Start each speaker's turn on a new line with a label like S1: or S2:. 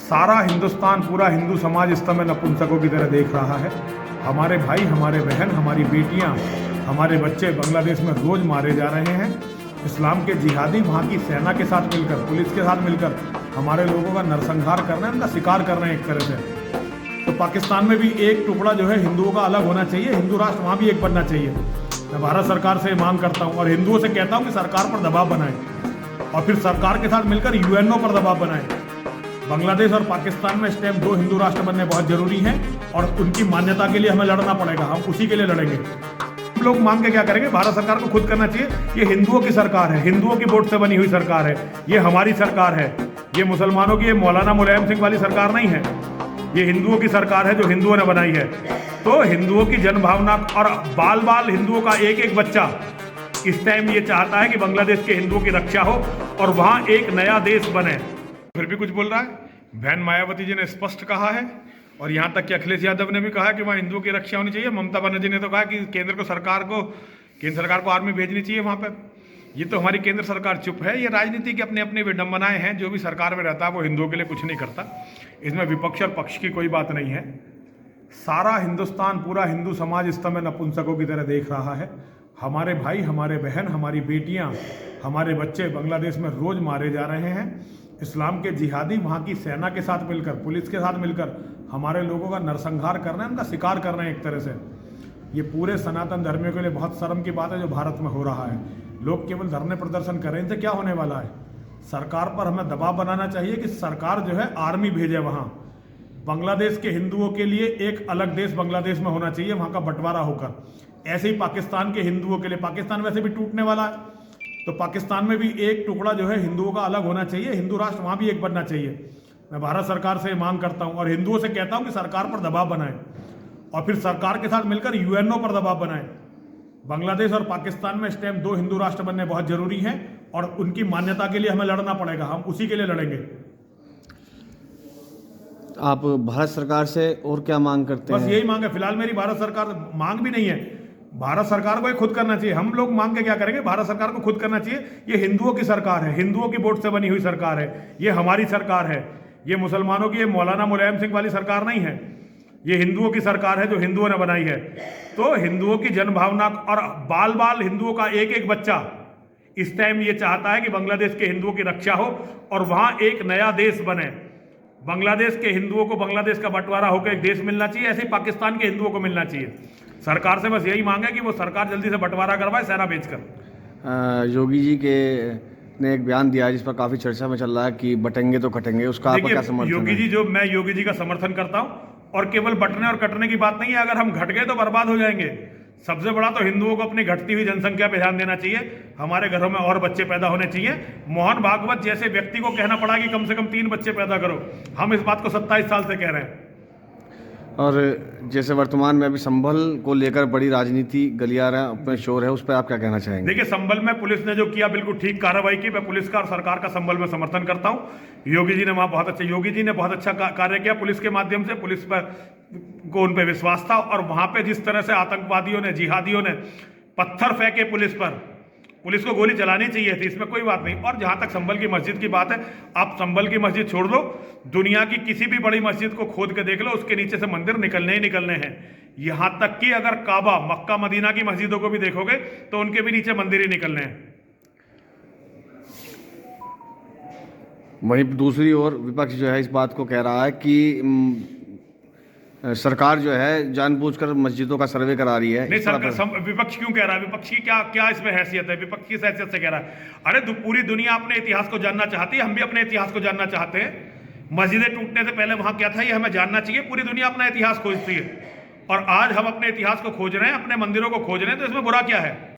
S1: सारा हिंदुस्तान, पूरा हिंदू समाज इस समय नपुंसकों की तरह देख रहा है। हमारे भाई, हमारे बहन, हमारी बेटियां, हमारे बच्चे बांग्लादेश में रोज मारे जा रहे हैं। इस्लाम के जिहादी वहाँ की सेना के साथ मिलकर, पुलिस के साथ मिलकर हमारे लोगों का नरसंहार कर रहे हैं, उनका शिकार कर रहे हैं एक तरह से। तो पाकिस्तान में भी एक टुकड़ा जो है हिंदुओं का अलग होना चाहिए, हिंदू राष्ट्र वहाँ भी एक बनना चाहिए। मैं भारत सरकार से मांग करता हूँ और हिंदुओं से कहता हूँ कि सरकार पर दबाव बनाए और फिर सरकार के साथ मिलकर यूएनओ पर दबाव बनाए। बांग्लादेश और पाकिस्तान में इस टाइम दो हिंदू राष्ट्र बनने बहुत जरूरी हैं और उनकी मान्यता के लिए हमें लड़ना पड़ेगा, हम उसी के लिए लड़ेंगे। हम लोग मांग के क्या करेंगे? भारत सरकार को खुद करना चाहिए। ये हिंदुओं की सरकार है, हिंदुओं की वोट से बनी हुई सरकार है, ये हमारी सरकार है। ये मुसलमानों की, ये मौलाना मुलायम सिंह वाली सरकार नहीं है, ये हिंदुओं की सरकार है जो हिंदुओं ने बनाई है। तो हिंदुओं की जनभावना और बाल बाल हिंदुओं का एक एक बच्चा इस टाइम ये चाहता है कि बांग्लादेश के हिंदुओं की रक्षा हो और वहां एक नया देश बने। फिर भी कुछ बोल रहा है। बहन मायावती जी ने स्पष्ट कहा है और यहाँ तक कि अखिलेश यादव ने भी कहा कि वहाँ हिंदुओं की रक्षा होनी चाहिए। ममता बनर्जी ने तो कहा कि केंद्र सरकार को आर्मी भेजनी चाहिए वहाँ पर। ये तो हमारी केंद्र सरकार चुप है। ये राजनीति की अपने अपने विडंबनाएं हैं। जो भी सरकार में रहता है वो हिंदुओं के लिए कुछ नहीं करता। इसमें विपक्ष और पक्ष की कोई बात नहीं है। सारा हिंदुस्तान, पूरा हिंदू समाज इस समय नपुंसकों की तरह देख रहा है। हमारे भाई, हमारे बहन, हमारी बेटियां, हमारे बच्चे बांग्लादेश में रोज मारे जा रहे हैं। इस्लाम के जिहादी वहाँ की सेना के साथ मिलकर, पुलिस के साथ मिलकर हमारे लोगों का नरसंहार कर रहे हैं, उनका शिकार कर रहे हैं एक तरह से। ये पूरे सनातन धर्मियों के लिए बहुत शर्म की बात है जो भारत में हो रहा है। लोग केवल धरने प्रदर्शन कर रहे हैं, तो क्या होने वाला है? सरकार पर हमें दबाव बनाना चाहिए कि सरकार जो है आर्मी भेजे वहाँ। बांग्लादेश के हिंदुओं के लिए एक अलग देश बांग्लादेश में होना चाहिए, वहाँ का बंटवारा होकर। ऐसे ही पाकिस्तान के हिंदुओं के लिए, पाकिस्तान वैसे भी टूटने वाला है, तो पाकिस्तान में भी एक टुकड़ा जो है हिंदुओं का अलग होना चाहिए, हिंदू राष्ट्र वहाँ भी एक बनना चाहिए। मैं भारत सरकार से मांग करता हूँ और हिंदुओं से कहता हूँ कि सरकार पर दबाव बनाए और फिर सरकार के साथ मिलकर यूएनओ पर दबाव बनाए। बांग्लादेश और पाकिस्तान में इस टाइम दो हिंदू राष्ट्र बनने बहुत जरूरी हैं और उनकी मान्यता के लिए हमें लड़ना पड़ेगा, हम उसी के लिए लड़ेंगे।
S2: आप भारत सरकार से और क्या मांग करते हैं?
S1: बस यही मांग है। फिलहाल मेरी भारत सरकार मांग भी नहीं है, भारत सरकार को ही खुद करना चाहिए। हम लोग मांग के क्या करेंगे? भारत सरकार को खुद करना चाहिए। ये हिंदुओं की सरकार है, हिंदुओं की वोट से बनी हुई सरकार है, ये हमारी सरकार है। ये मुसलमानों की, ये मौलाना मुलायम सिंह वाली सरकार नहीं है, ये हिंदुओं की सरकार है जो हिंदुओं ने बनाई है। तो हिंदुओं की जनभावना और बाल बाल हिंदुओं का एक एक बच्चा इस टाइम ये चाहता है कि बांग्लादेश के हिंदुओं की रक्षा हो और वहां एक नया देश बने। बांग्लादेश के हिंदुओं को बांग्लादेश का बंटवारा होकर एक देश मिलना चाहिए, ऐसे ही पाकिस्तान के हिंदुओं को मिलना चाहिए। सरकार से बस यही मांग है कि वो सरकार जल्दी से बंटवारा करवाए सेना भेजकर।
S2: योगी जी के ने एक बयान दिया है जिस पर काफी चर्चा में चल रहा है कि बटेंगे तो कटेंगे, उसका आपका क्या समर्थन है?
S1: मैं योगी जी का समर्थन करता हूं और केवल बटने और कटने की बात नहीं है। अगर हम घट गए तो बर्बाद हो जाएंगे। सबसे बड़ा तो हिंदुओं को अपनी घटती हुई जनसंख्या पे ध्यान देना चाहिए। हमारे घरों में और बच्चे पैदा होने चाहिए। मोहन भागवत जैसे व्यक्ति को कहना पड़ा कि कम से कम 3 बच्चे पैदा करो। हम इस बात को 27 साल से कह रहे हैं।
S2: और जैसे वर्तमान में अभी संभल को लेकर बड़ी राजनीति गलियारा अपने शोर है, उस पर आप क्या कहना चाहेंगे?
S1: देखिए, संभल में पुलिस ने जो किया बिल्कुल ठीक कार्रवाई की। मैं पुलिस का और सरकार का संभल में समर्थन करता हूं। योगी जी ने बहुत अच्छा कार्य किया। पुलिस के माध्यम से पुलिस पर को उन पर विश्वास था और वहां पे जिस तरह से आतंकवादियों ने, जिहादियों ने पत्थर फेंके पुलिस पर, पुलिस को गोली चलानी चाहिए थी, इसमें कोई बात नहीं। और जहां तक संभल की मस्जिद की बात है, आप संभल की मस्जिद छोड़ दो, दुनिया की किसी भी बड़ी मस्जिद को खोद के देख लो, उसके नीचे से मंदिर निकलने ही निकलने हैं। यहां तक कि अगर काबा, मक्का मदीना की मस्जिदों को भी देखोगे तो उनके भी नीचे मंदिर ही निकलने हैं।
S2: वहीं दूसरी ओर विपक्ष जो है इस बात को कह रहा है कि सरकार जो है जानबूझकर मस्जिदों का सर्वे करा रही है।
S1: नहीं, विपक्ष क्यों कह रहा है? विपक्ष की क्या इसमें हैसियत है? विपक्ष किस हैसियत से कह रहा है? अरे पूरी दुनिया अपने इतिहास को जानना चाहती है, हम भी अपने इतिहास को जानना चाहते हैं। मस्जिदें टूटने से पहले वहां क्या था ये हमें जानना चाहिए। पूरी दुनिया अपना इतिहास खोजती है और आज हम अपने इतिहास को खोज रहे हैं, अपने मंदिरों को खोज रहे हैं, तो इसमें बुरा क्या है?